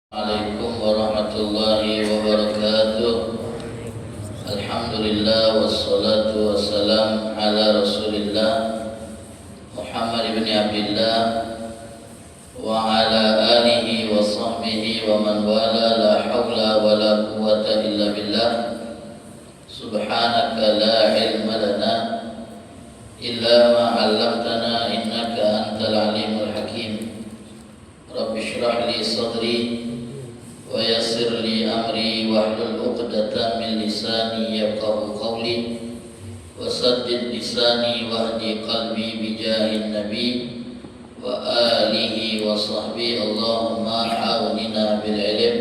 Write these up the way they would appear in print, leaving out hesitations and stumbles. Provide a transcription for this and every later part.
Assalamualaikum warahmatullahi wabarakatuh. Alhamdulillah wassalatu wassalam ala Rasulillah Muhammad ibn Abdullah wa ala alihi wa sahbihi wa man wala la hawla wa la quwwata illa billah. Subhanaka la ilma lana illa ma 'allamtana innaka antal alimul hakim. Rabbi shrah li sadri wa yassir li amri wahlul 'uqdatam min lisani yafqahu qawli wa saddid lisani wahdi qalbi bijahin nabi wa alihi wa sahbihi. Allahumma hawlina bil ilm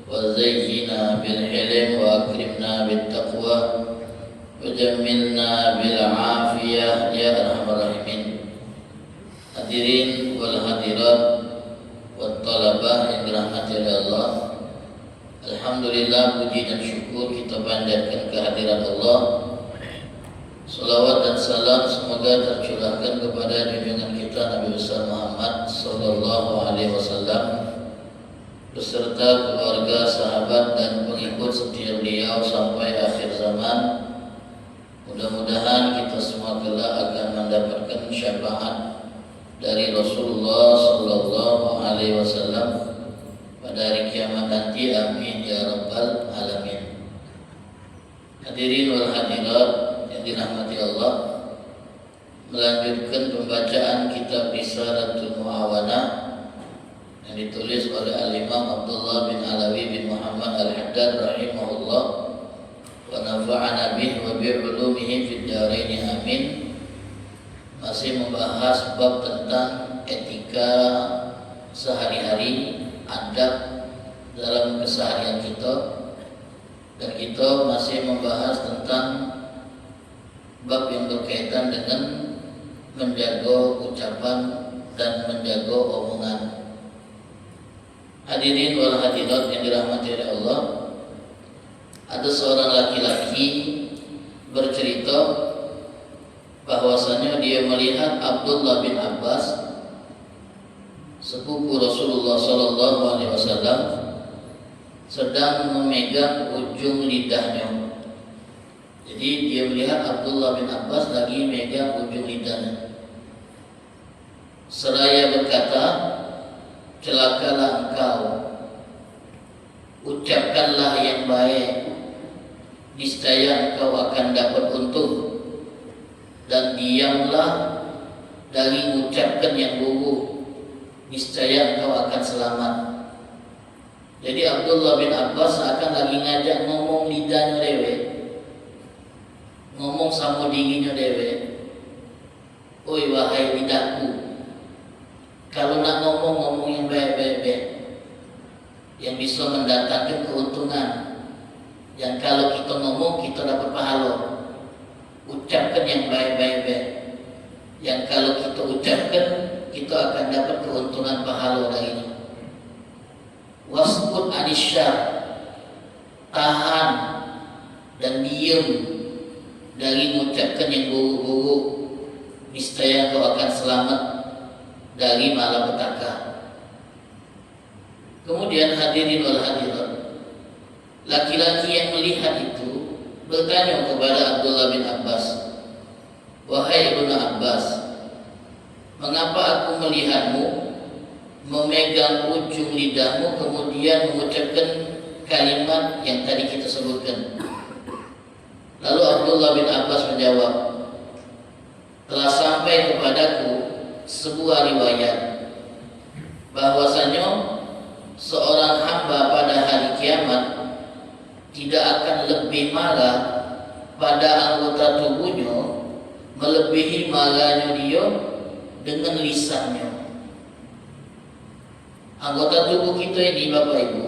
wa zayyina bil hilm wa akrimna bit taqwa wa jammilna bil afiyah ya arhamar rahimin. Hadirin wal hadirat wa talabah yang dirahmati oleh Allah, alhamdulillah, puji dan syukur kita panjatkan kehadiran Allah. Salawat dan salam semoga tercurahkan kepada junjungan kita Nabi besar Muhammad sallallahu alaihi wasallam beserta keluarga, sahabat dan pengikut setia beliau sampai akhir zaman. Mudah-mudahan kita semua kelak akan mendapatkan syafaat dari Rasulullah sallallahu alaihi wasallam pada hari kiamat nanti. Amin ya rabbal alamin. Hadirin wal hadirat yang dirahmati Allah, melanjutkan pembacaan kitab Risalatul Mu'awanah yang ditulis oleh Al-Imam Abdullah bin Alawi bin Muhammad Al-Haddad rahimahullah wa nafa'ana bihi wa bi'ulumihi fid dharain amin. Masih membahas bab tentang etika sehari-hari, adab dalam keseharian kita, dan kita masih membahas tentang bab yang berkaitan dengan menjaga ucapan dan menjaga omongan. Hadirin wal hadirat yang dirahmati oleh Allah, ada seorang laki-laki bercerita bahwasanya dia melihat Abdullah bin Abbas, sepupu Rasulullah sallallahu alaihi wasallam, sedang memegang ujung lidahnya. Jadi dia melihat Abdullah bin Abbas lagi memegang ujung lidahnya. Seraya berkata, "Celakalah engkau, ucapkanlah yang baik, niscaya engkau akan dapat untung, dan diamlah dari mengucapkan yang buruk, niscaya engkau akan selamat." Jadi Abdullah bin Abbas akan lagi ngajak ngomong lidahnya dewe, ngomong sama dinginnya dewe, "Oi wahai lidahku, kalau nak ngomong yang baik-baik, yang bisa mendatangkan keuntungan, yang kalau kita ngomong kita dapat pahala. Ucapkan yang baik-baik, yang kalau kita ucapkan kita akan dapat keuntungan pahala darinya. Wasbut anisyar, tahan dan diam dari mengucapkan yang buruk-buruk, niscaya kau akan selamat dari malapetaka." Kemudian hadirin wal hadirat, laki-laki yang melihat itu bertanya kepada Abdullah bin Abbas, "Wahai Ibnu Abbas, mengapa aku melihatmu memegang ujung lidahmu kemudian mengucapkan kalimat yang tadi kita sebutkan?" Lalu Abdullah bin Abbas menjawab, "Telah sampai kepadaku sebuah riwayat bahwasanya seorang hamba pada hari kiamat tidak akan lebih marah pada anggota tubuhnya melebihi marahnya dia dengan lisannya." Anggota tubuh kita ini, Bapak Ibu,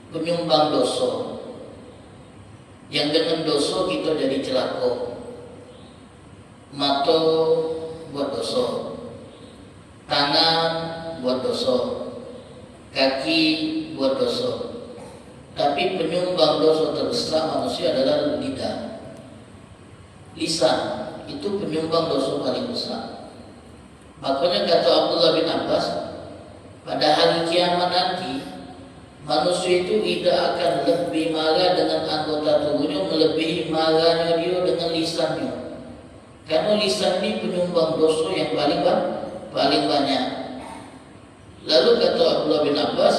penyumbang dosa, yang dengan dosa kita jadi celaka. Mata buat dosa, tangan buat dosa, kaki buat dosa. Tapi penyumbang dosa terbesar manusia adalah lidah. Lisan itu penyumbang dosa paling besar. Makanya kata Abdullah bin Abbas, pada hari kiamat nanti Manusia itu tidak akan lebih marah dengan anggota tubuhnya melebihi marahnya dia dengan lisannya. Karena lisan ini penyumbang dosa yang paling banyak. Lalu kata Abdullah bin Abbas,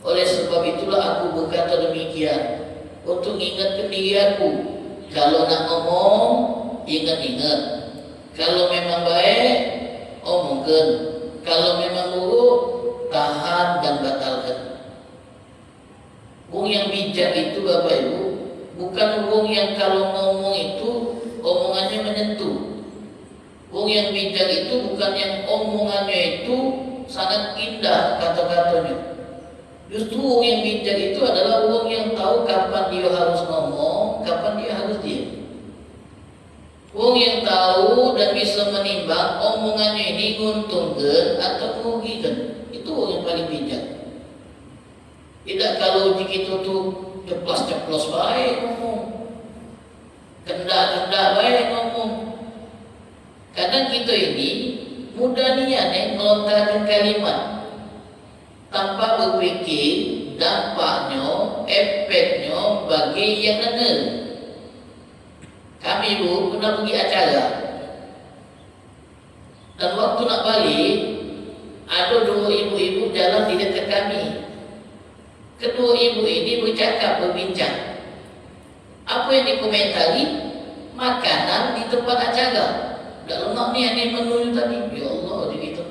oleh sebab itulah aku berkata demikian untuk ingatkan diri aku. Kalau nak ngomong, ingat-ingat. Kalau memang baik, omongkan. Kalau memang buruk, tahan dan batalkan. Wong yang bijak itu Bapak Ibu bukan wong yang kalau ngomong itu omongannya menyentuh. Wong yang bijak itu bukan yang omongannya itu sangat indah kata-katanya. Justru wong yang bijak itu adalah wong yang tahu kapan dia harus ngomong, kapan dia harus diam. Wong yang tahu dan bisa menimbang omongannya ini menguntungkan atau merugikan. Itu wong yang paling bijak. Tidak kalau begitu tuh ceplos-ceplos baik ngomong, kendak-kendak baik ngomong. Kadang kita ini mudah niat melontarkan kalimat tanpa berpikir dampaknya, efeknya bagi yang dengar. Kami Bu pernah pergi acara, dan waktu nak balik ada dua ibu-ibu jalan di dekat kami. Kedua ibu ini berbincang. Apa yang dikomentari? Makanan di tempat acara. Tak lemak ni yang menu tadi. Ya Allah, begitu.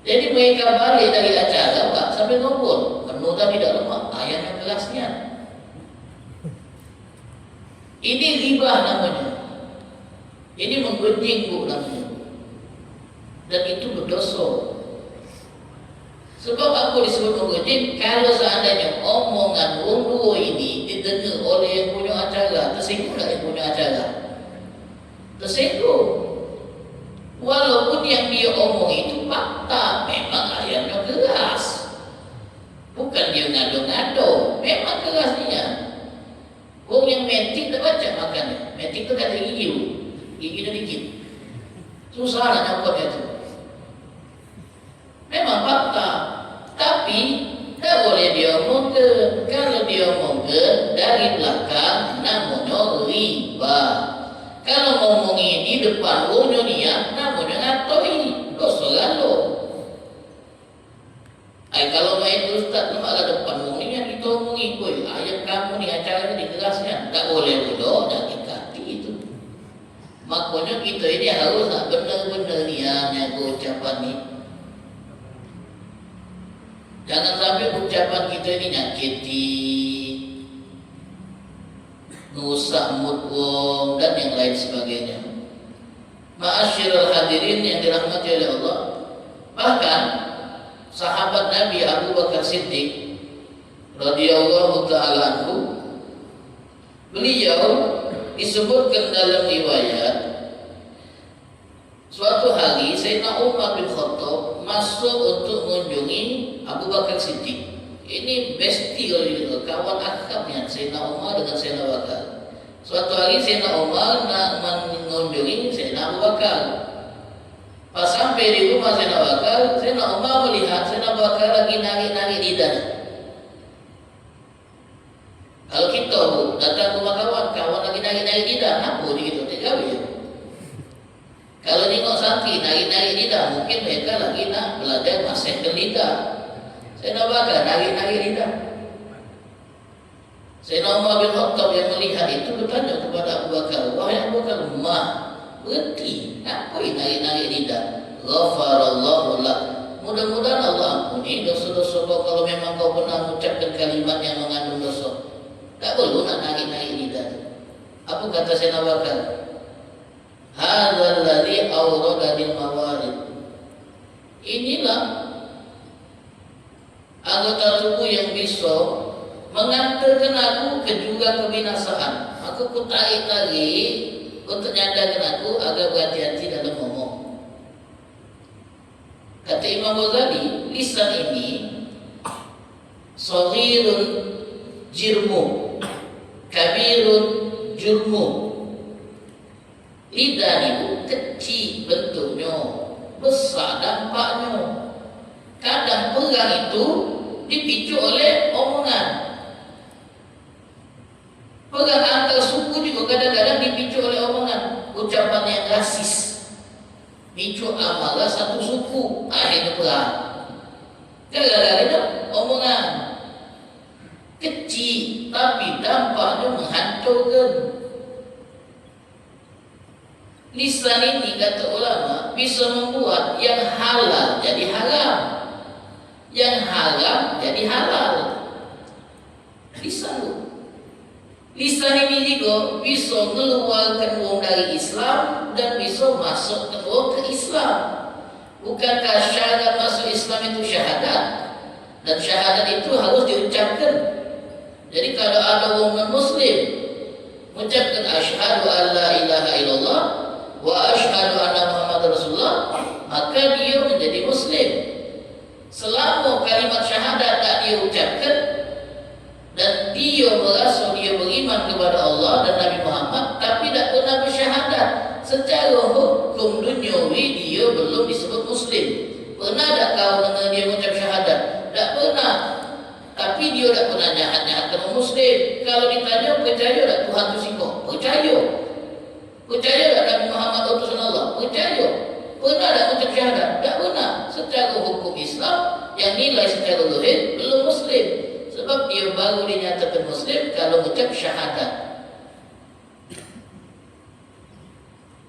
Jadi mereka balik dari acara, Pak, sampai ngobrol. Menu tadi tak lemak, ayam yang kelasnya. Ini ribah namanya. Ini menggunjing Bu namanya. Dan itu berdosa. Sebab aku disebut menggunjing, kalau seandainya omongan wong dua ini didengar oleh yang punya acara, tersinggung tak yang punya acara? Tersinggung. Walaupun yang dia omong itu fakta, memang ayamnya keras. Bukan dia ngado-ngado, memang keras dia. Wong yang metik tak baca makannya. Metik tu kata gigi, gigi dah dikit. Susah nak nyokotnya tu. Memang fakta, tapi tak boleh dia omongkan. Kalau dia omongkan dari belakang, namanya riba. Kalau ngomong ini depan wongnya niat, namanya ngatoi, dosa lalu. Kalau main ustaz tu malah depan wongnya yang kita omongi, boy, ayam kamu ni acaranya dikerasnya, tak boleh bodoh, dah dikati itu. Makanya kita ini harus nak benar-benar niatnya ucapan ni. Jangan sampai ucapan kita ini nyakiti, merusak mood wong dan yang lain sebagainya. Ma'asyiral hadirin yang dirahmati oleh Allah. Bahkan sahabat Nabi Abu Bakar Siddiq radhiyallahu taala anhu, beliau disebutkan dalam riwayat, suatu hari Sayyidina Umar bin Khattab masuk untuk mengunjungi Abu Bakar Siddiq. Ini besti kalau gitu, kawan akrabnya Sayyidina Umar dengan Sayyidina Bakar. Suatu hari Sayyidina Umar nak mengunjungi Sayyidina Abu Bakar. Pas sampai di rumah Sayyidina Bakar, Sayyidina Umar melihat Sayyidina Bakar lagi narik-narik lidah. Kalau kita Bu datang rumah kawan lagi narik-narik lidah, apa begitu? Tak jauh ya. Kalau tengok santri narik-narik lidah, mungkin mereka lagi nak belajar masukkan lidah. Sayyidina Bakar narik-narik lidah. Sayyidina Umar bin Khattab yang melihat itu bertanya kepada Abu Bakar, wahai Abu Bakar, berhenti, apa ini narik-narik lidah? Ghafarallahu lak. Mudah-mudahan Allah ampuni dosa-dosa kau kalau memang kau pernah mengucapkan kalimat yang mengandung dosa. Tak perlu nak narik-narik lidah. Apa kata Sayyidina Bakar? Hadzal ladzi awrada bil mawarid. Inilah anggota tubuh yang bisa mengantarkan aku ke juga kebinasaan. Aku tarik-tarik untuk nyadarkan aku agar berhati-hati dalam ngomong. Kata Imam Ghazali, lisan ini saghirun jirmu, kabirun jurmu. Lidah itu kecil bentuknya, besar dampaknya. Kadang perang itu dipicu oleh omongan. Perang antar suku juga kadang-kadang dipicu oleh omongan, ucapan yang rasis. Picu amarah satu suku, akhirnya perang. Gara-gara omongan kecil, tapi dampaknya menghancurkan. Lisan ini kata ulama bisa membuat yang halal jadi haram, yang haram jadi halal. Lisan ini juga bisa mengeluarkan orang dari Islam dan bisa masuk orang ke Islam. Bukankah syahadat masuk Islam itu syahadat? Dan syahadat itu harus diucapkan. Jadi kalau ada orang non-Muslim mengucapkan asyhadu an la ilaha illallah wa asyhadu anna Muhammad Rasulullah, maka dia menjadi Muslim. Selama kalimat syahadat tak dia ucapkan dan dia merasa dia beriman kepada Allah dan Nabi Muhammad tapi tak pernah bersyahadat, secara hukum duniawi dia belum disebut Muslim. Pernah tak kau dengar dia mengucap syahadat? Tak pernah. Tapi dia tak pernah jahat-jahat dengan Muslim. Kalau ditanya percaya tak Tuhan itu singkong? Percaya. Percaya tak Nabi Muhammad utusan Allah? Percaya. Pernah tak mengucap syahadat? Tak pernah. Secara hukum Islam yang nilai secara zahir belum Muslim. Sebab dia baru dinyatakan Muslim kalau mengucap syahadat.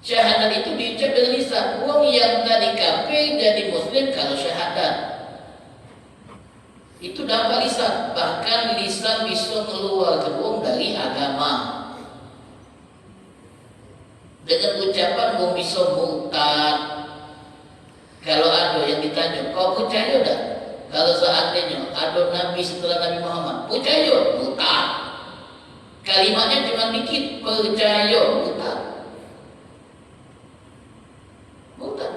Syahadat itu diucap dengan lisan. Orang yang tadi kafir jadi Muslim kalau syahadat. Itu dampak lisan. Bahkan lisan bisa keluar orang dari agama. Dengan ucapan orang bisa murtad. Kalau ada yang ditanya, kau percaya tak? Kalau seandainya ada Nabi setelah Nabi Muhammad, percaya, murtad. Kalimatnya cuma dikit, percaya, murtad. Murtad.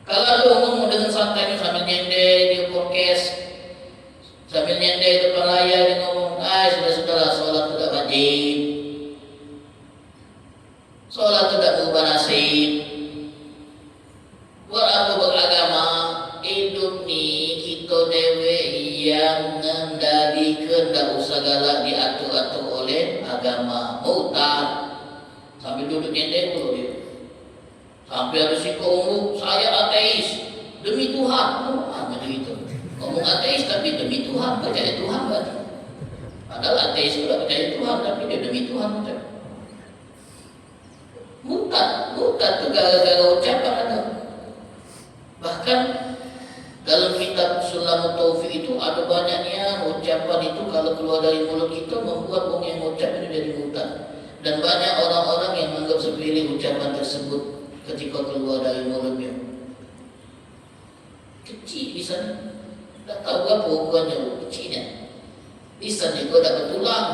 Kalau ada orang ngomong dengan santai sambil nyender di podcast, sambil nyender di depan layar, dia ngomong, sudah-sudahlah, sholat tidak wajib, sholat tidak berubah nasib. Buat apa beragama? Hidup ni kita dewe yang mengendalikan, tak usah galak diatur-atur oleh agama. Murtad. Sambil duduk nyender dulu dia. Sampai ada si ngomong, saya ateis demi Tuhan. Macam itu. Ngomong ateis tapi demi Tuhan, percaya Tuhan berarti. Padahal ateis itu tak percaya Tuhan, tapi dia demi Tuhan macam. Murtad tu gara-gara ucapan ada. Bahkan dalam kitab Sulamut Taufik itu ada banyaknya ucapan itu kalau keluar dari mulut kita membuat orang yang mengucap itu jadi murtad. Dan banyak orang-orang yang menganggap sepele ucapan tersebut ketika keluar dari mulutnya. Kecil lisan, tak tahu apa ukurannya, kecilnya. Lisan juga tak bertulang,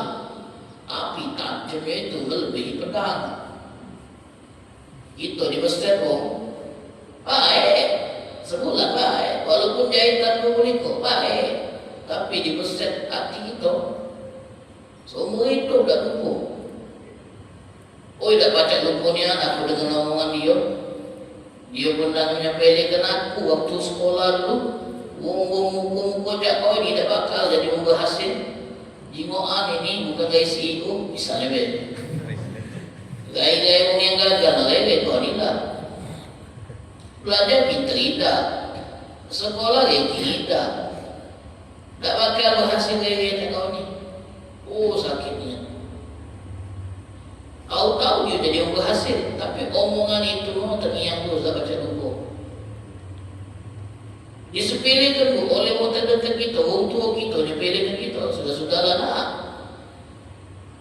api tajamnya itu melebihi pedang. Itu di masjid baik, sebulan baik, walaupun jahitan 20 baik, tapi di masjid hati kita seumur hidup tak lupa. Tak baca lupanya aku dengan omongan dia. Dia pernah menyampaikan aku waktu sekolah dulu. Muka-muka jak kau ini tak bakal jadi orang berhasil. Jingoan ini bukan gaya CEO, misalnya beda. Gaya-gaya orang yang gagal, gaya kau ni lah. Belajar pintar tidak, sekolah tidak. Tak bakal berhasil gaya-gaya kau ni. Sakitnya. Tahu-tahu dia jadi orang berhasil, tapi omongan itu memang terngiang terus tak baca lupa. Disepelekan oleh orang terdekat kita, orang tua kita, disepelekan kita. Sudah-sudahlah nak.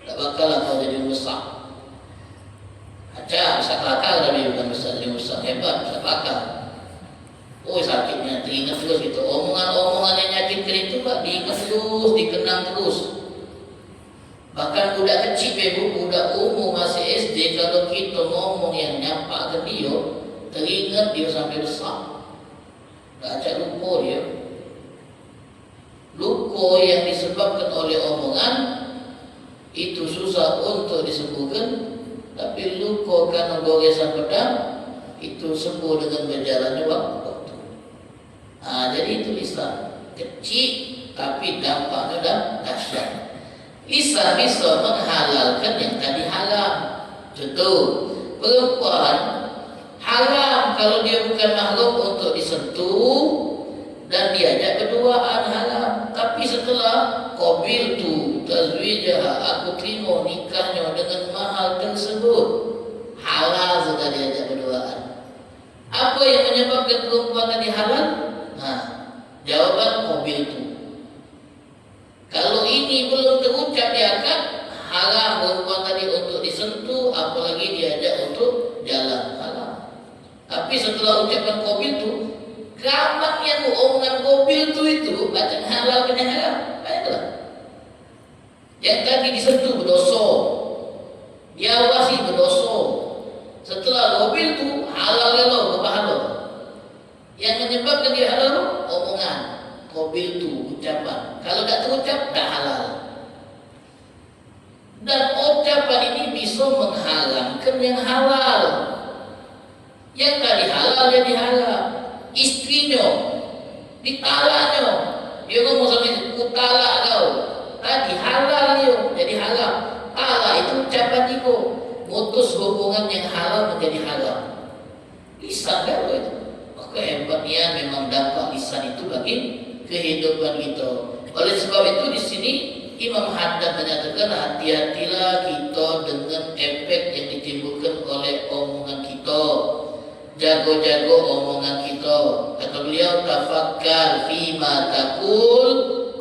Tak bakal kau jadi besar. Acah, bisa kelakar tapi bukan besar, jadi besar. Hebat, bisa kelakar. Sakitnya, teringat terus gitu. Omongan-omongan yang nyakitkan itu Pak, diingat terus, dikenang terus. Bahkan budak kecil, budak umur masih SD, kalau kita ngomong yang nyapa ke dia, teringat dia sampai besar. Tak acak lupa dia. Lupa yang disebabkan oleh omongan itu susah untuk disembuhkan, tapi lupa karena goresan pedang itu sembuh dengan berjalannya waktu. lisan. Kecil tapi dampaknya dah dahsyat. Lisan bisa menghalalkan yang tadi haram. Contoh, perempuan haram kalau dia bukan mahram untuk disentuh dan diajak berduaan haram. Tapi setelah qabil tu tazwijah, aku terima nikahnya dengan mahal tersebut, halal sudah diajak berduaan. Apa yang menyebabkan perempuan tadi halal? Jawaban qabil tu. Kalau ini belum terucap di akad, haram perempuan tadi untuk disentuh, apalagi diajak untuk jalan, haram. Tapi setelah ucapan qabil tu, keramat yang omongan qabil tu itu bacaan halal kena haram. Baiklah. Yang tadi disentuh berdosa, diawasi berdosa. Setelah qabil tu halal kalau berpahala. Yang menyebabkan dia halal omongan qabil tu, ucapan. Kalau tak terucap dah halal. Dan ucapan ini bisa mengharamkan yang halal. Yang tadi halal jadi haram. Istrinya ditalaknya, dia ngomong sama istri, ku talak kau. Tadi halal dia jadi haram. Talak itu ucapan itu, mutus hubungan yang halal menjadi haram. Lisan kalau itu, maka hebatnya memang dampak lisan itu bagi kehidupan kita. Oleh sebab itu di sini Imam Haddad menyatakan, hati-hatilah kita dengan efek yang ditimbulkan oleh omongan kita. Jago-jago omongan kita. Kata beliau, tafakkar fima taqul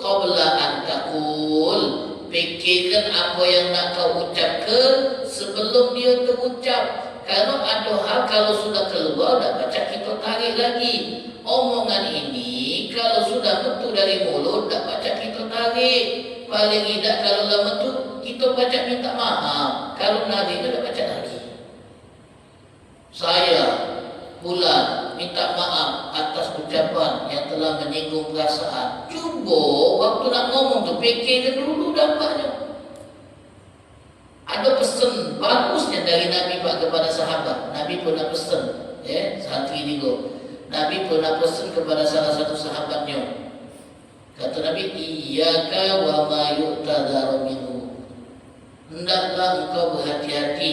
qabla an taqul. Fikirkan apa yang nak kau ucapkan sebelum dia terucap. Karena ada hal kalau sudah keluar dah baca kita tarik lagi. Omongan ini kalau sudah betul dari mulut dah baca kita tarik. Paling tidak kalau lama tu kita baca minta maaf. Kalau nabi itu dah baca lagi. Saya bulan minta maaf atas ucapan yang telah menyinggung perasaan. Cuba waktu nak ngomong tu fikirkan dulu dampaknya. Ada pesan bagusnya dari Nabi Pak kepada sahabat. Nabi pernah pesan, santri juga. Nabi pernah pesan kepada salah satu sahabatnya. Kata Nabi, iyyaka wa ma yu'tadharu minhu. Hendaklah engkau berhati-hati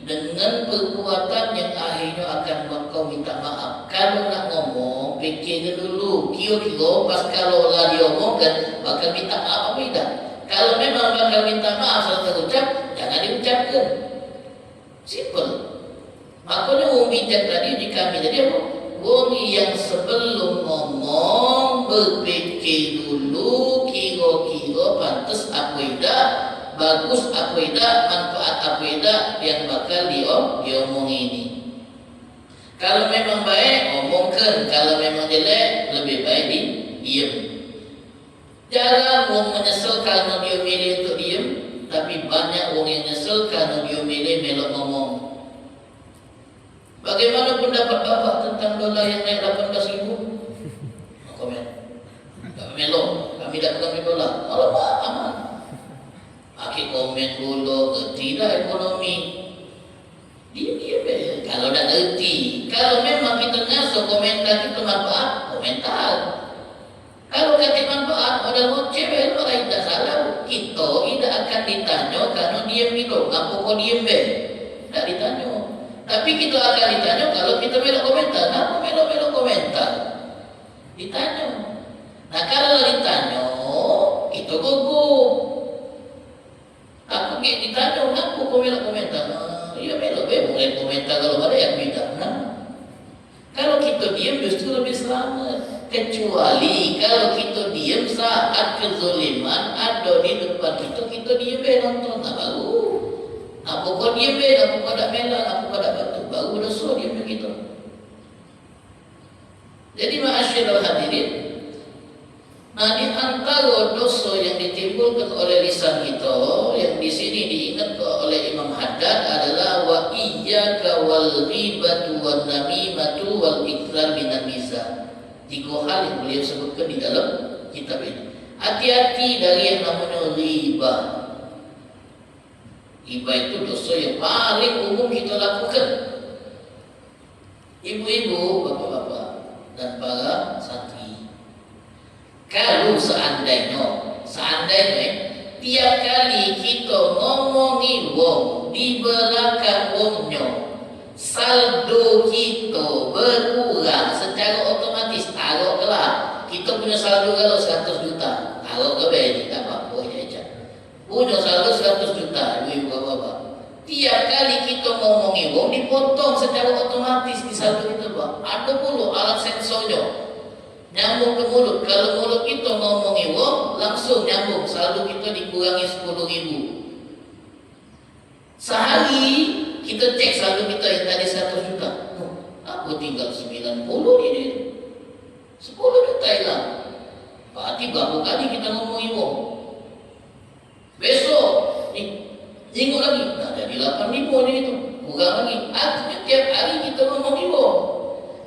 dengan perbuatan yang akhirnya akan buat kau minta maaf. Kalau nak ngomong, fikirkan dulu. Kira-kira pas kalau lah dia omongkan, bakal minta maaf apa tidak? Kalau memang bakal minta maaf salah terucap, jangan diucapkan. Simple. Makanya wong bijak tadi di kami tadi apa? Wong yang sebelum ngomong berpikir dulu, kira-kira pantas apa tidak, bagus apa tidak, manfaat apa tidak yang bakal diomong ini. Kalau memang baik, omongkan. Kalau memang jelek, lebih baik diam. Jarang orang menyesal karena dia milih untuk diam, tapi banyak orang yang nyesal karena dia milih melok ngomong. Bagaimana pendapat Bapak tentang dolar yang naik 18.000? Komen. Tak melok, kami tak pegang dolar. Allah Pak, aman. Akhir komen dulu, tidak ekonomi. Dia kalau tak ngerti. Kalau memang kita ngasih komentar kita manfaat, komentar. Kalau kata manfaat, modal cewek itu tidak salah. Kita tidak akan ditanya karena diam itu. Apa kau diam be? Tidak ditanya. Tapi kita akan ditanya kalau kita melok komentar. Kenapa melok komentar? Ditanya. Nah kalau ditanya, kita gugup. Aku ditanya, kenapa kau melok komentar? Ya melok be, boleh komentar kalau ada yang beda. Nah, kalau kita diam justru lebih selamat. Kecuali kalau kita diam saat kezaliman ada di depan kita diam nonton. Nah baru. Apa kau diam apa kau tak melah, apa kau tak batu, baru dosa diam begitu. Jadi ma'asyiral hadirin, nah di antara dosa yang ditimbulkan oleh lisan kita, yang di sini diingatkan oleh Imam Haddad adalah wa iyyaka wal ghibatu wan namimatu wal ikrar minan mizah. 3 hal yang beliau sebutkan di dalam kitab ini. Hati-hati dari yang namanya ghibah. Ghibah itu dosa yang paling umum kita lakukan. Ibu-ibu, bapak-bapak, dan para santri. Kalau seandainya tiap kali kita ngomongi wong di belakang wongnya, saldo kita berkurang secara otomatis. Taruhlah kita punya saldo kalau 100 juta, taruh ke BNI tak apa-apa aja. Punya saldo 100 juta, ibu bapak. Tiap kali kita ngomongi wong dipotong secara otomatis di saldo kita, Pak. Ada pula alat sensornya nyambung ke mulut. Kalau mulut kita ngomongi wong, langsung nyambung, saldo kita dikurangi 10.000. Sehari kita cek saldo kita yang tadi 100 juta, aku tinggal 90 ini, 10 juta hilang. Berarti berapa kali kita ngomongi wong? Besok minggu lagi, nah jadi 8.000 ini itu, kurang lagi. Artinya tiap hari kita ngomongi wong,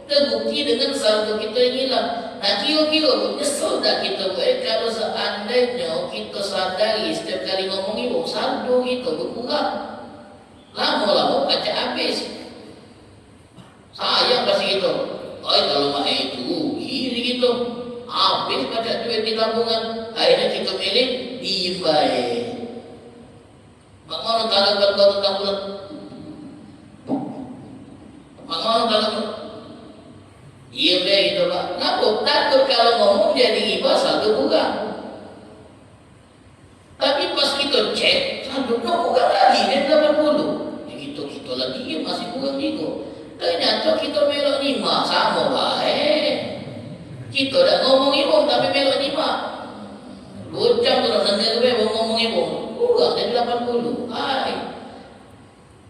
terbukti dengan saldo kita yang hilang. Nah kira-kira nyesel tak kita kalau seandainya kita sadari setiap kali ngomongi wong saldo kita berkurang. Lama-lama baca habis. Sayang pasti gitu. Kalau mak itu gini gitu, habis baca duit di tabungan. Akhirnya kita milih diem baik. Mak mau tanggapan kau tentang bulan? Mak mau tanggapan? Iya deh gitu Pak. Takut kalau ngomong jadi riba saldo kurang. Tapi pas kita cek saldo kurang lagi dia 80. Kita lagi masih kurang juga. Ternyata kita melok 5 sama baik. Kita dah ngomongin wong tapi melok 5. Bocam terus dengar wong ngomongin wong kurang jadi 80.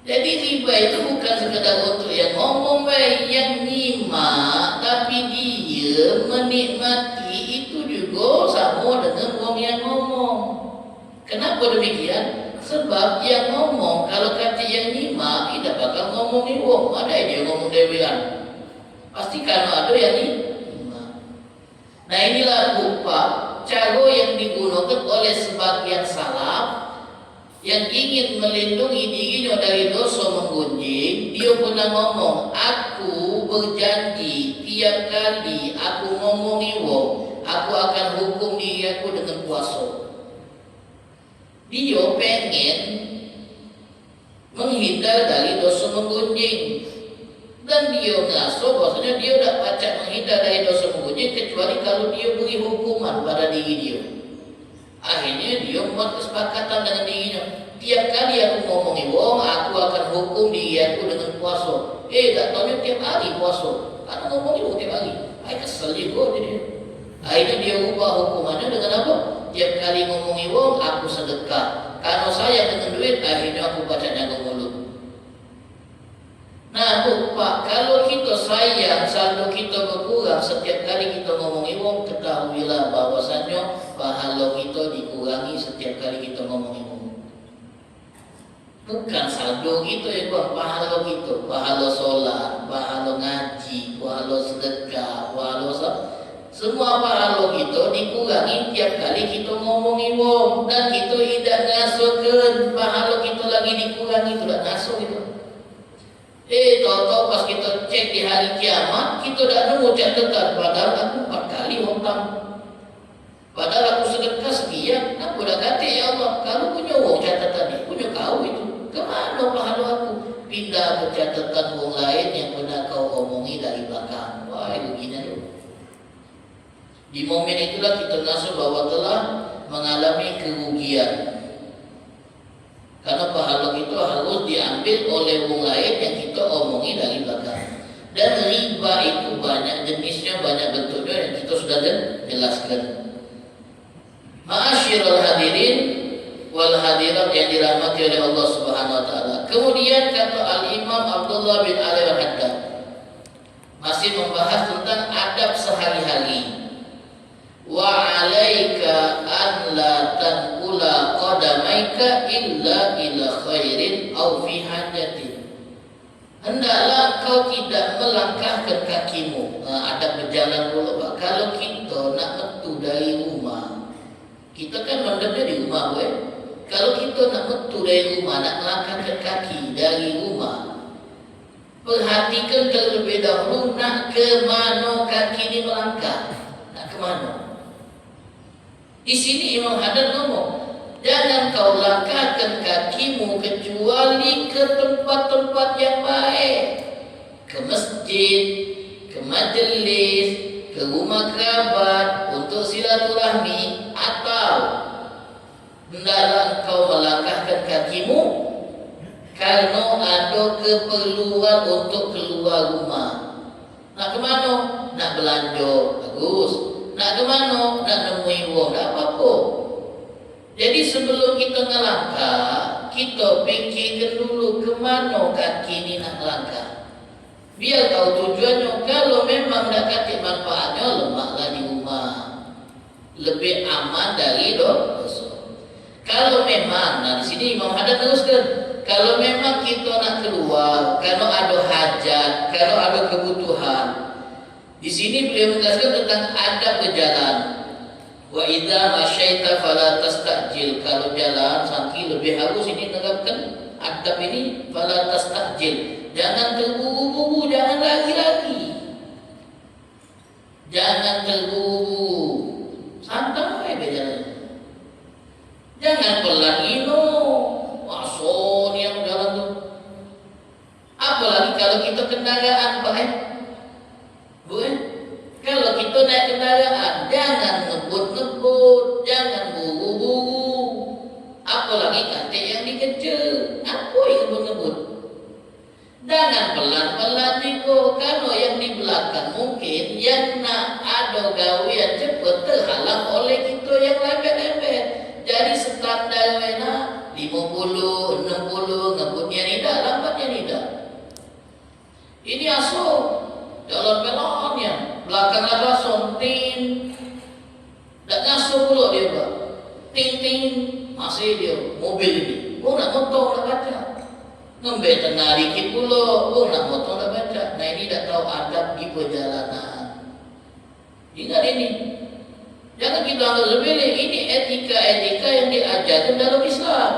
Jadi riba itu bukan sekedar untuk yang ngomong baik, yang nyimak, tapi dia menikmati itu juga sama dengan wong yang ngomong. Kenapa demikian? Sebab yang ngomong kalau kata yang nyimak tidak bakal ngomongin wong. Ada dia ngomong dewean. Pasti karena ada yang nyimak. Nah inilah rupa cara yang digunakan oleh sebagian salaf yang ingin melindungi dirinya dari dosa menggunjing. Dia pernah ngomong, aku berjanji tiap kali aku ngomongi wong, aku akan hukum diri aku dengan puasa. Dia pengen menghindar dari dosa menggunjing. Dan dia ngerasa bahwasanya dia tidak pacak menghindar dari dosa menggunjing kecuali kalau dia beri hukuman pada diri dia. Akhirnya dia membuat kesepakatan dengan dirinya. Tiap kali aku ngomongi wong, aku akan hukum diri aku dengan puasa. Tak tahu tiap hari puasa. Aku ngomongi wong tiap hari. Kesel juga dia. Akhirnya dia ubah hukumannya dengan apa? Tiap kali ngomongi wong, aku sedekah. Kalau saya dengan duit, akhirnya aku baca jaga mulut. Nah Pak, kalau kita sayang saldo kita berkurang setiap kali kita ngomongi wong, ketahuilah bahwasannya pahala kita dikurangi setiap kali kita ngomongi wong. Bukan saldo kita ya Bang, pahala kita, pahala sholat, pahala ngaji, pahala sedekah, pahala semua pahala kita dikurangi tiap kali kita ngomongi wong. Dan kita tidak ngasuhkan pahala kita lagi dikurangi, tidak ngasuh itu. Tahu-tahu pas kita cek di hari kiamat, kita tidak nemu catatan, padahal aku 4 kali hutang, padahal aku sedekah sekian. Aku dah kata ya Allah, kalau punya wong catatan ni, punya kau itu, kemana pahala aku? Pindah ke catatan wong lain yang pernah kau omongi dari belakang. Wah, begini tu. Di momen itulah kita rasa bahwa telah mengalami kerugian. Karena pahala kita harus diambil oleh wong lain yang kita omongi dari belakang. Dan riba itu banyak jenisnya, banyak bentuknya yang kita sudah jelaskan. Ma'asyiral hadirin wal hadirat yang dirahmati oleh Allah Subhanahu wa taala. Kemudian kata Al-Imam Abdullah bin Ali Al-Haddad masih membahas tentang adab sehari-hari. Wa 'alaika an la tanqula qadamaika illa ila khairin aw fi hajatin. Hendaklah kau tidak melangkahkan kakimu. Adab berjalan dulu Pak. Kalau kita nak metu dari rumah, kita kan mendemnya di rumah Kalau kita nak metu dari rumah, nak melangkahkan kaki dari rumah, perhatikan terlebih dahulu nak ke mana kaki ini melangkah. Nak ke mana? Di sini Imam Haddad ngomong, jangan kau langkahkan kakimu kecuali ke tempat-tempat yang baik, ke masjid, ke majelis, ke rumah kerabat untuk silaturahmi, atau hendaklah engkau melangkahkan kakimu karena ada keperluan untuk keluar rumah. Nak ke mana? Nak belanja, bagus. Nak ke mana? Nak nemui wong, tak apa-apa. Jadi sebelum kita ngelangkah, kita fikirkan dulu ke mana kaki ni nak langkah. Biar tahu tujuannya. Kalau memang nak kata manfaatnya, lemaklah di rumah. Lebih aman dari dosa. Kalau memang, nah di sini Imam Haddad teruskan, kalau memang kita nak keluar, kalau ada hajat, kalau ada kebutuhan, di sini beliau menjelaskan tentang adab berjalan. Wa idza masyaita fala tastajil. Kalau jalan saking lebih harus ini menerapkan adab ini, fala tastajil. Jangan terburu-buru, jangan lagi-lagi. Jangan terburu, santai berjalan. Jangan pelan ino, wason yang jalan tu. Apalagi kalau kita kendaraan, Pak, boleh? Kalau kita naik kendaraan, jangan ngebut-ngebut, jangan buru-buru. Apalagi kata yang dikejar, apa yang ngebut-ngebut? Jangan pelan-pelan juga, kalau yang di belakang mungkin yang nak ada gawian cepat terhalang oleh kita yang lepet-lepet. Jadi standar wena 50, 60, ngebutnya tidak, lambatnya tidak. Ini asal jalan pelonnya, belakang ada sontin, tak ngasuh pula dia Pak. Ting-ting, masih dia mobil ini. Oh nak motor nak baca, ngembe tengah dikit pula. Oh nak motor nak baca. Nah ini tak tahu adab di perjalanan. Ingat ini. Jangan kita anggap sepele. Ini etika-etika yang diajarkan dalam Islam.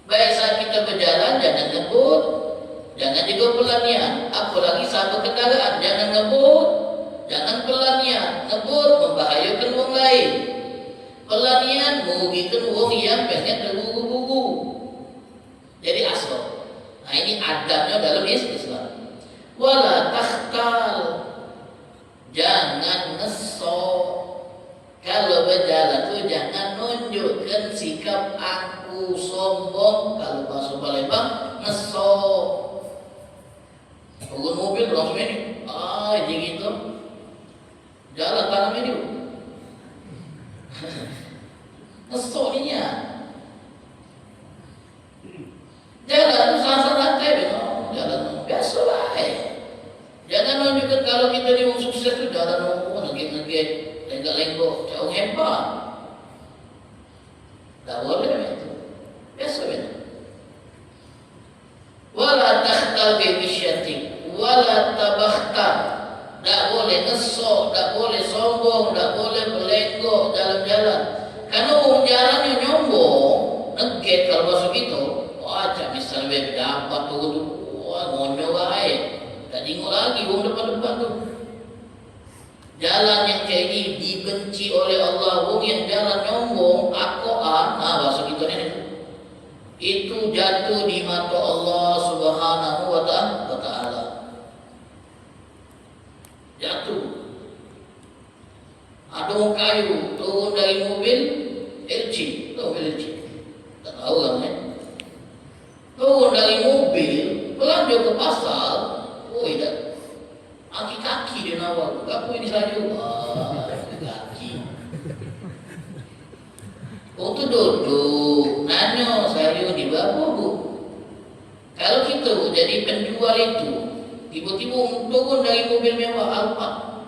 Baik saat kita berjalan, jangan ngebut, jangan juga pelanian. Apalagi saat berkendaraan, jangan ngebut, jangan pelanian. Ngebut membahayakan orang lain. Pelanian merugikan orang yang pengen terburu-buru. Jadi asal. Nah ini adabnya dalam Islam. Wala takhtal, jangan ngesok. Kalau berjalan tu jangan nunjukkan sikap aku sombong. Kalau bahasa Palembang, ngesok. Turun mobil langsung ini, jadi gitu. Jalan tanam ini, ngesok ninya. Jalan tu santai-santai, jalan biasa lah. Jangan nunjukkan kalau kita ni orang sukses tu jalan ngegit-ngegit. Lenggak-lenggok, jauh hebat. Tak boleh itu. Biasa betul. Wala takhtal bi misyatik, wala tabakhtar. Tak boleh ngesok, tak boleh sombong, tak boleh berlenggok jalan-jalan. Karena orang jalannya nyombong, ngeget kalau masuk itu. Wah, cak misalnya dapat tu, wah ngonyo baik. Tak jenguk lagi orang depan-depan tu. Jalan yang kayak ini dibenci oleh Allah. Wong yang jalan nyombong, akoan, bahasa kita ni, itu jatuh di mata Allah Subhanahu wa Ta'ala. Jatuh. Ada orang kayu turun dari mobil LG, tahu mobil LG? Tak tahu kan? Turun dari mobil, belanja ke pasar, dah. Kaki-kaki dia nawar, apa ini saja? Kaki. Oh tu duduk, nanya saya di berapa bu? Kalau kita jadi penjual itu, tiba-tiba turun dari mobil mewah Alphard,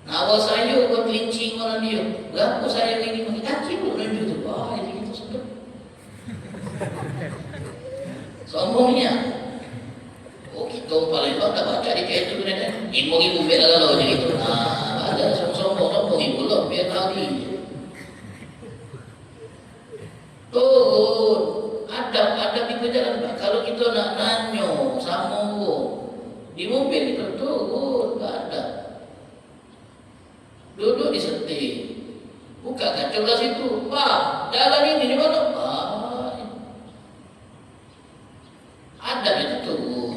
nawar saya buat kelincing orang dia, berapa saya ini pakai kaki bu? Nunjuk tu, ini kita sedap. Sombongnya. Oh kita paling tak baca di kain tu kan? Ibu-ibu biar kalau macam itu. Ada sombong ibu loh biar lagi. Turun, adab di perjalanan. Kalau kita nak nanyo sama di mobil kita turun, tak ada. Duduk di setir, buka kacau lah situ. Pak, jalan ini di mana? Ada itu tuh.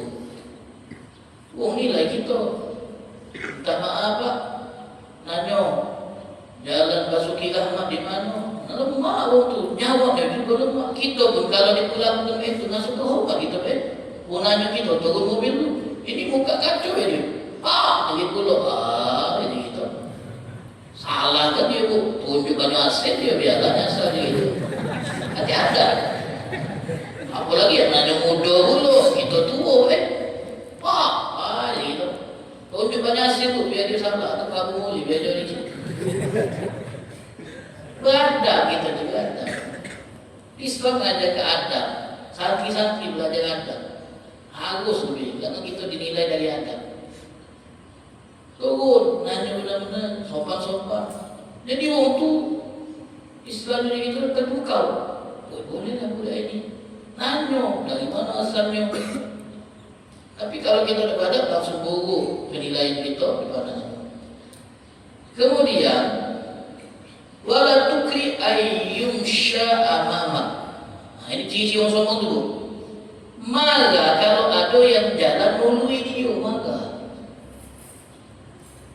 Wong nilai kita. Minta maaf Pak. Nanyo, jalan Basuki Rahmat di mana? Lemah tu, nyawa dia juga lemah. Kita pun kalau dipulang ke itu ngasih tahu apa kita punanya kita turun mobil tu. Ini muka kacau ya dia. Jadi pulau ini kita. Salah kan dia bu, tunjukkan aset dia biarlah asal dia itu. Hati ada. Apalagi yang nanya muda dulu, kita tua gitu. Tunjukkan aset tu biar dia salah atau kamu muli biar jadi. Beradab kita juga ada. Islam ada keadab. Santri-santri belajar adab. Harus lebih, karena kita dinilai dari adab. Turun, nanya benar-benar, sopan-sopan. Jadi waktu Islam ini kita terbuka. Boleh tak boleh ini? Nanya, dari mana asalnya? Tapi kalau kita ada adab, langsung buruk penilaian kita di mana. Kemudian, wala tukri ayyumsha amamak. Ini ciri orang sombong dulu. Maka kalau ada yang jalan nului dia, maka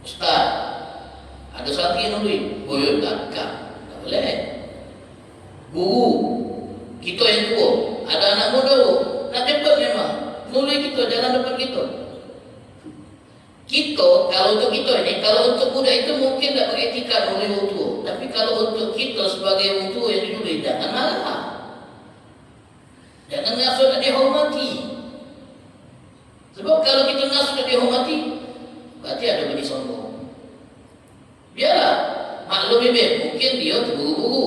Ustaz, ada santri yang nului, boleh tak boleh. Guru, kita yang tua, ada anak muda, nak cepat memang, nului kita, jalan depan kita. Kita, kalau untuk kita ini, kalau untuk budak itu mungkin tak beretika oleh orang tua. Tapi kalau untuk kita sebagai orang tua yang dinulai, jangan marah. Jangan ngasuh tak dihormati. Sebab kalau kita ngasuh tak dihormati, berarti ada benih sombong. Biarlah, maklum bebek, mungkin dia terburu-buru.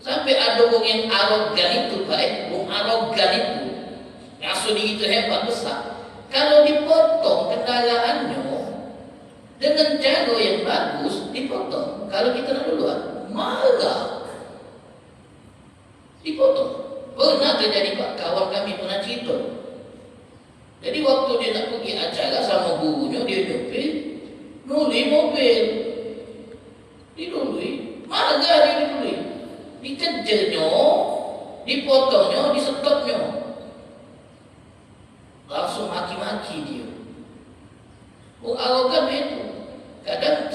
Sampai ada orang yang arogan itu, baik, orang arogan itu, ngasuh diri itu hebat besar. Kalau dipotong kendaraannya dengan cara yang bagus, dipotong. Kalau kita nak duluan, marah. Dipotong. Pernah terjadi Pak, kawan kami pernah cerita. Jadi waktu dia nak pergi acara sama gurunya, dia nyopir, nuli mobil. Didului, marah dia didului. Dikejarnya, dipotongnya, disetopnya. Langsung maki-maki dia. Arogan itu. Kadang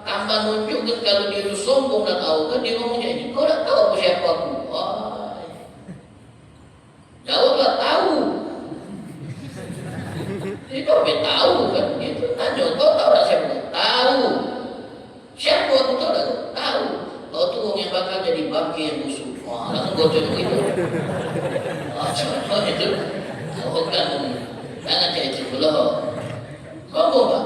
tambah nunjukkan kalau dia itu sombong dan arogan, dia ngomongnya ini, kau tak tahu apa siapa aku? Jawablah tahu. Itu apa tahu kan? Itu tanya, kau tahu tak siapa? Tahu. Siapa aku tahu tak? Tahu. Kau tu orang yang bakal jadi bangke yang busuk. Langsung gocok begitu. Contoh itu. Arogan. Jangan cari cepulah. Sombong Pak.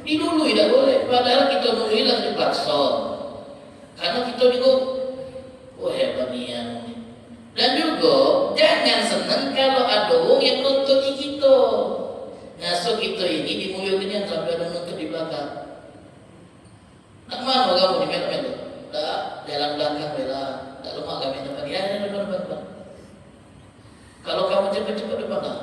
Dilului tak boleh. Padahal kita nului lah dipaksa. Karena kita juga, hebat ni yang. Dan juga jangan senang kalau ada orang yang nuntut kita. Ngasuh kita ini dimuliakan sampai ada nuntut di belakang. Nak mana kamu di meja-meja? Tak, jalan belakang bela. Tak lemak kami depan. Ya, depan. Kalau kamu cepat-cepat depan lah.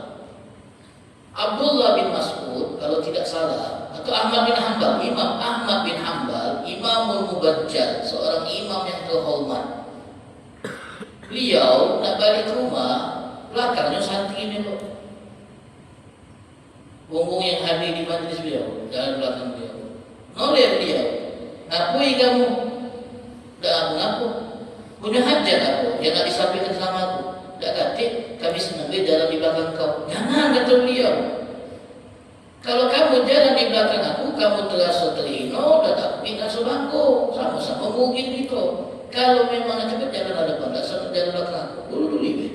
Abdullah bin Mas'ud kalau tidak salah, atau Ahmad bin Hanbal, Imam Ahmad bin Hanbal, Imamul Mubajjal, seorang imam yang terhormat. Beliau nak balik ke rumah, belakangnya santri ni loh. Bongbong yang hadir di majlis beliau, jalan belakang beliau. Noleh beliau, ngapui kamu? Tak ngapu. Punya hajat aku, jangan disampaikan sama aku. Tak kata, kami senang jalan di belakang kau. Jangan, kata beliau. Kalau kamu jalan di belakang aku, kamu terasa terhina dan aku minta sebangku. Sama-sama mungkin itu. Kalau memang nak cepat jalan ada depan, tak sama jalan belakang aku. Dulu ini.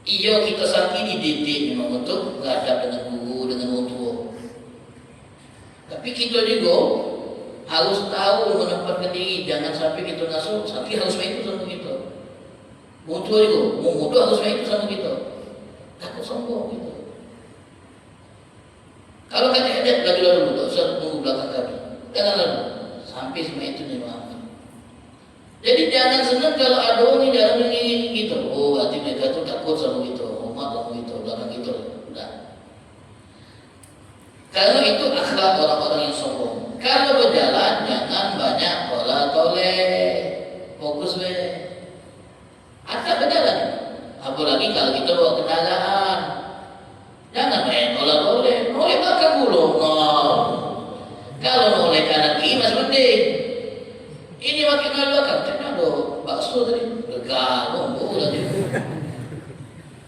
Iya kita santri dididik memang untuk beradab dengan guru, dengan orang tua. Tapi kita juga harus tahu menempatkan diri. Jangan sampai kita ngasuh, santri harus main itu sama kita. Mutua juga, muda harus main itu sama kita. Takut sombong gitu. Kalau kata ada lalu dulu, tak usah tunggu belakang kami. Jangan lalu sampai semua itu nih maaf. Jadi jangan senang kalau ada orang yang jalan begini gitu. Oh, berarti mereka tu takut sama kita, hormat sama kita, belakang kita. Tidak. Kalau itu akhlak orang-orang yang sombong. Kalau berjalan jangan banyak toleh, fokus be. Ada berjalan. Apalagi kalau kita bawa kendaraan, jangan banyak toleh. Noleh belakang gulung. Kalau noleh kanan kiri masih penting. Ini makin belakang, jangan do bakso tadi. Bergabung lagi.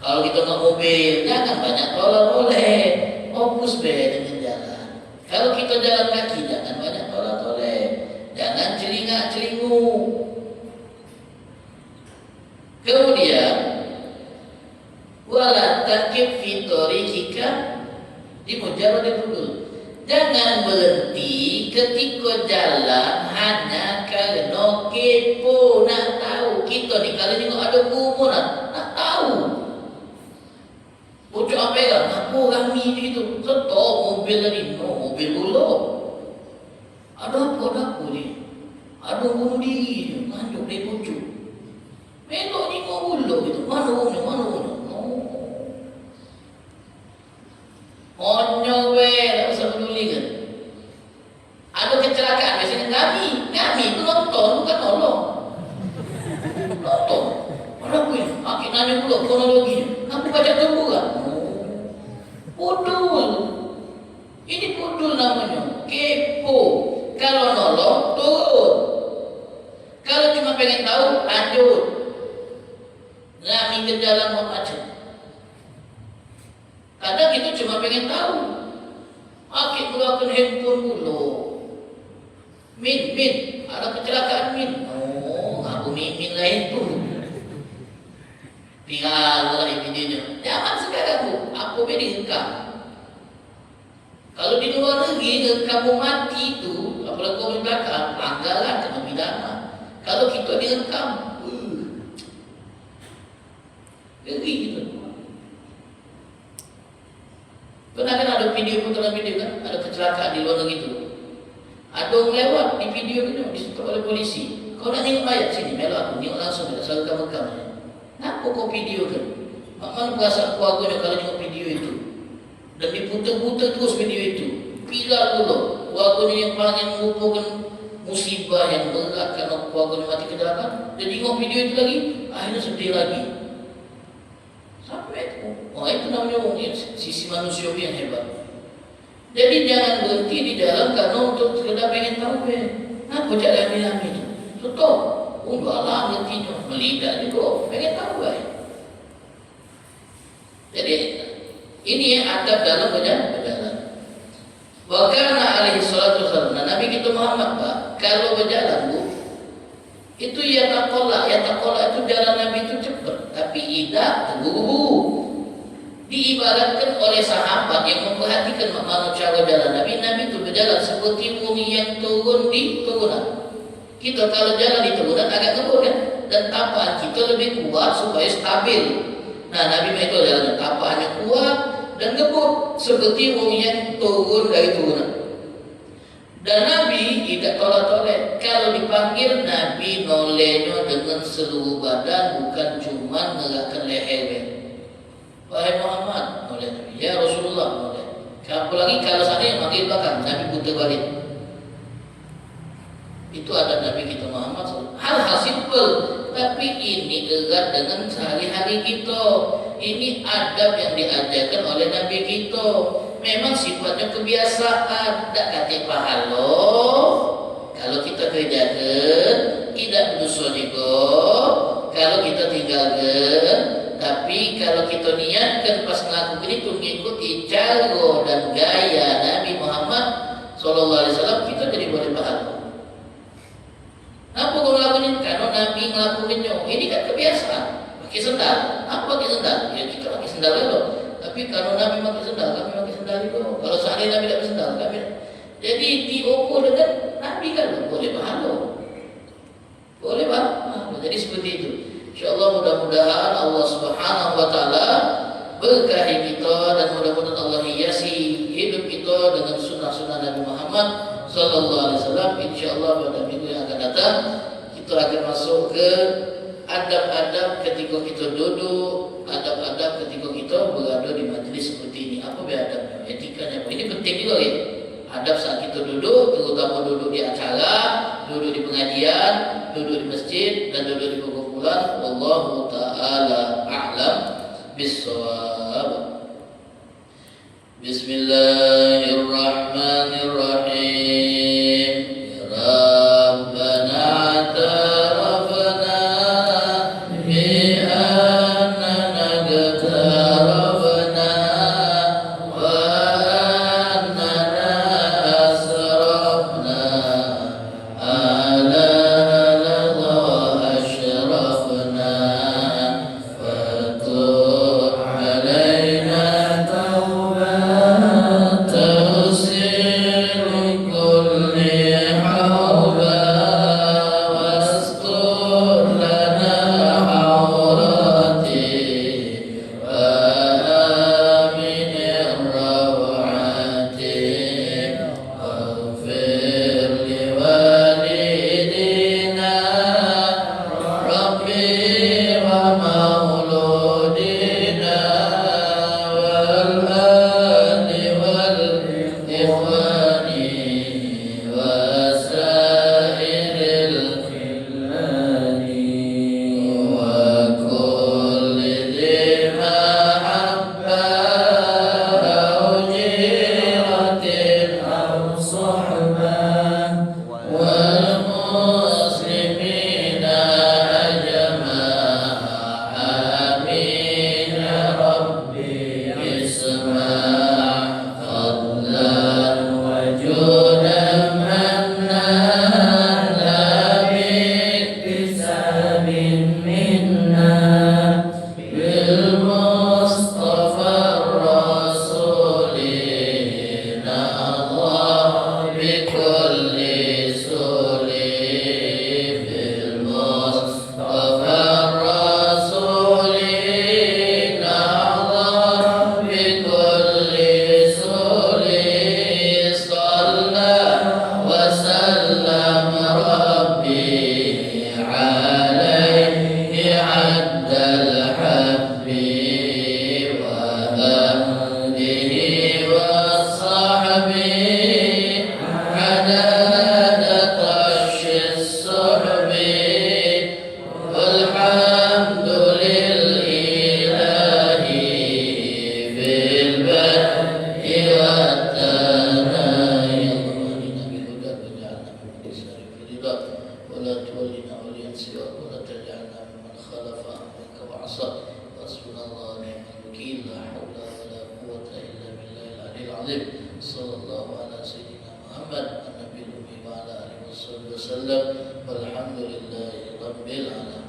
Kalau kita nggak mobil, jangan banyak toleh. Fokus be dengan jalan. Kalau kita jalan kaki, jangan banyak toleh. Jangan celingak-celingu. Kemudian wala takib fi tariqika di mujarrad dulu. Jangan berhenti ketika jalan hanya karena kepo nak tahu. Kita ni kalau tengok ada kumur nak tahu. Bocor apa kan? Apa rami gitu? Setor mobil tadi, mobil pula. Ada apa ni? Ada bunuh diri, manjuk dia bocor. Melok ni kau pula gitu. Mana orang? Onyo tak usah peduli kan. Ada kecelakaan biasanya kami itu nonton bukan nolong. Nonton. Mana pun makin nanya pula kronologi. Aku baca tunggu kan. Pudul. Ini pudul namanya. Kepo. Kalau nolong turun. Kalau cuma pengen tahu lanjut. Kami ke jalan mau macet. Kadang kita cuma pengen tahu. Akhir keluarkan handphone dulu. Min, ada kecelakaan min. Aku min lain tu. Tinggal lagi videonya. Jangan sekarang bu, aku beri rekam. Kalau di luar negeri kamu mati itu, apalagi kau di belakang, pelanggaran kena pidana. Kalau kita direkam, ngeri gitu. Pernah kan ada video putaran video kan, ada kecelakaan di luar negeri itu. Ada orang lewat di video itu ditutup oleh polisi. Kau nak tengok ayat sini, melok aku tengok langsung tidak selalu rekam. Kenapa kau video kan? Mana perasaan keluarganya kalau tengok video itu? Dan diputar-putar terus video itu. Pilar dulu, keluarganya yang paling merupakan musibah yang berat karena keluarganya mati kecelakaan. Dan tengok video itu lagi, akhirnya sedih lagi. Sampai itu namanya sisi manusia yang hebat. Jadi jangan berhenti di jalan karena untuk sekedar pengen tahu kenapa jalan bilang itu. Contoh, udah berhentinya melidah juga pengen tahu Jadi ini adab dalam berjalan. Wa kana alaihi salatu wasallam. Nabi kita Muhammad Pak, kalau berjalan Bu, itu yataqalla itu jalan Nabi itu cepat, tapi tidak terburu-buru. Diibaratkan oleh sahabat yang memperhatikan bagaimana cara jalan Nabi itu berjalan seperti bumi yang turun di turunan. Kita kalau jalan di turunan agak ngebut kan, dan tapak kita lebih kuat supaya stabil. Nah Nabi itu jalan tapaknya kuat dan ngebut seperti bumi yang turun dari turunan. Dan Nabi tidak tolak-tolak. Kalau dipanggil Nabi nolehnya dengan seluruh badan, bukan cuma menggerakkan leher. Wahai Muhammad, noleh Nabi. Ya Rasulullah, noleh. Apalagi kalau sana yang manggil belakang, Nabi putar balik. Itu ada Nabi kita Muhammad. Hal-hal simple, tapi ini erat dengan sehari-hari kita. Ini adab yang diajarkan oleh Nabi kita. Memang sifatnya kebiasaan, tak kata pahala. Kalau kita kerjakan, tidak berdosa juga. Kalau kita tinggalkan, tapi kalau kita niatkan pas melakukan itu mengikuti cara dan gaya Nabi Muhammad SAW, kita jadi boleh pahala. Apa kau lakukan? Karena Nabi melakukannya. Ini kan kebiasaan. Pakai sendal. Apa pakai sendal? Ya kita pakai sendal dulu. Tapi kalau Nabi pakai sendal, kami pakai sendal juga. Kalau seandainya Nabi tidak pakai sendal, kami. Jadi diukur dengan Nabi kan boleh pahala. Boleh pahala. Jadi seperti itu. InsyaAllah mudah-mudahan Allah Subhanahu Wa Taala berkahi kita dan mudah-mudahan Allah hiasi hidup kita dengan sunnah-sunnah Nabi Muhammad Sallallahu Alaihi Wasallam. InsyaAllah pada minggu yang akan datang kita akan masuk ke adab-adab ketika kita duduk, adab-adab ketika kita berada di majlis seperti ini. Apa adabnya? Etikanya apa? Ini penting. penting juga ya. Adab saat kita duduk, terutama duduk di acara, duduk di pengajian, duduk di masjid dan duduk di perkumpulan. Wallahu ta'ala a'lam bis-shawab. Bismillahirrahmanirrahim. Rabbana atarafna bi annana qatarafna wa annana asrafna ala ladha ashrafna fatub alaina والحمد لله رب العالمين.